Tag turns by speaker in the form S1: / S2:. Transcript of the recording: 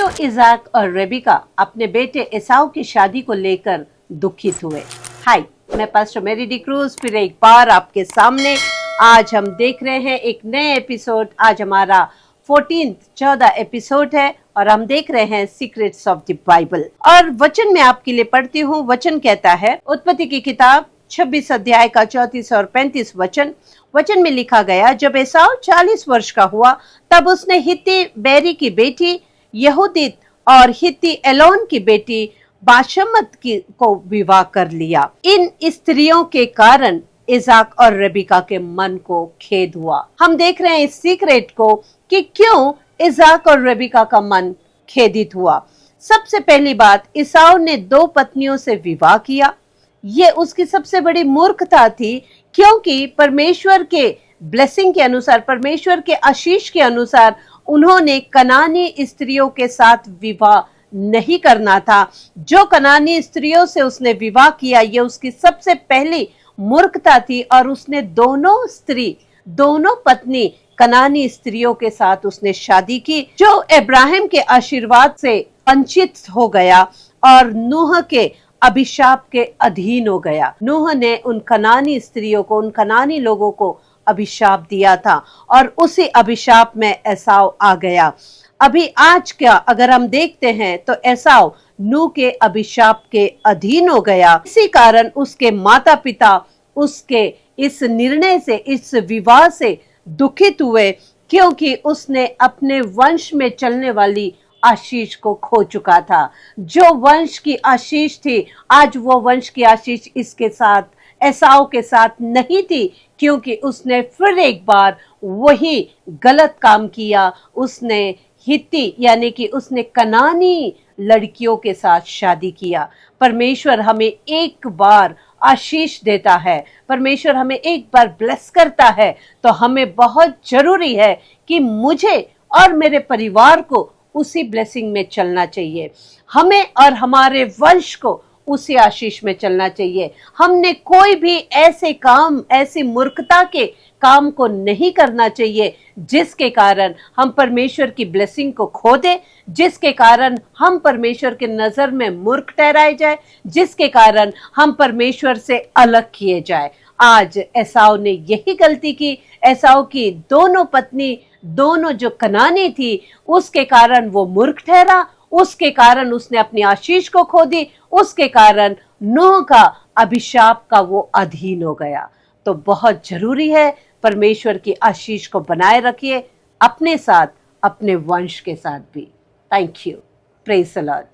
S1: क्यों इज़ाक और रेबिका अपने बेटे एसाव की शादी को लेकर दुखित हुए। हाय, मैं पास्टर मेरी डी क्रूज फिर एक बार आपके सामने। आज हम देख रहे हैं एक नए एपिसोड। आज हमारा 14 एपिसोड है और हम देख रहे हैं सीक्रेट्स ऑफ द बाइबल। और वचन में आपके लिए पढ़ती हूँ। वचन कहता है, उत्पत्ति की किताब 26 अध्याय का 34 और 35 वचन में लिखा गया, जब एसाव 40 वर्ष का हुआ तब उसने हित्ती बेरी की बेटी यहूदित और हित्ती एलोन की बेटी बाशमत को विवाह कर लिया। इन स्त्रियों के कारण इज़ाक और रेबिका के मन को खेद हुआ। हम देख रहे हैं इस सीक्रेट को कि क्यों इज़ाक और रेबिका का मन खेदित हुआ। सबसे पहली बात, एसाव ने 2 पत्नियों से विवाह किया। ये उसकी सबसे बड़ी मूर्खता थी, क्योंकि परमेश्वर के ब्लेसिंग के अनुसार, परमेश्वर के आशीष के अनुसार उन्होंने कनानी स्त्रियों के साथ विवाह नहीं करना था। जो कनानी स्त्रियों से उसने विवाह किया, ये उसकी सबसे पहली मूर्खता थी। और उसने दोनों पत्नी कनानी स्त्रियों के साथ उसने शादी की, जो इब्राहिम के आशीर्वाद से वंचित हो गया और नूह के अभिशाप के अधीन हो गया। नूह ने उन कनानी स्त्रियों को, उन कनानी लोगों को अभिशाप दिया था और उसी अभिशाप में एसाव आ गया। अभी आज क्या अगर हम देखते हैं तो एसाव नूह के अभिशाप के अधीन हो गया। इसी कारण उसके माता पिता उसके इस निर्णय से, इस विवाह से दुखित हुए, क्योंकि उसने अपने वंश में चलने वाली आशीष को खो चुका था। जो वंश की आशीष थी, आज वो वंश की आशीष इसके साथ, एसाव के साथ नहीं थी, क्योंकि उसने फिर एक बार वही गलत काम किया। उसने हित्ती यानी कि उसने कनानी लड़कियों के साथ शादी किया। परमेश्वर हमें एक बार आशीष देता है, परमेश्वर हमें एक बार ब्लेस करता है, तो हमें बहुत जरूरी है कि मुझे और मेरे परिवार को उसी ब्लेसिंग में चलना चाहिए। हमें और हमारे वंश को उसी आशीष में चलना चाहिए। हमने कोई भी ऐसे काम, ऐसी मूर्खता के काम को नहीं करना चाहिए जिसके कारण हम परमेश्वर की ब्लेसिंग को खो दे, जिसके कारण हम परमेश्वर के नजर में मूर्ख ठहराए जाए, जिसके कारण हम परमेश्वर से अलग किए जाए। आज एसाव ने यही गलती की। एसाव की दोनों पत्नी, दोनों जो कनानी थी, उसके कारण वो मूर्ख ठहरा, उसके कारण उसने अपनी आशीष को खो दी, उसके कारण नूह का अभिशाप का वो अधीन हो गया। तो बहुत जरूरी है परमेश्वर की आशीष को बनाए रखिए, अपने साथ, अपने वंश के साथ भी। Thank you. Praise the Lord.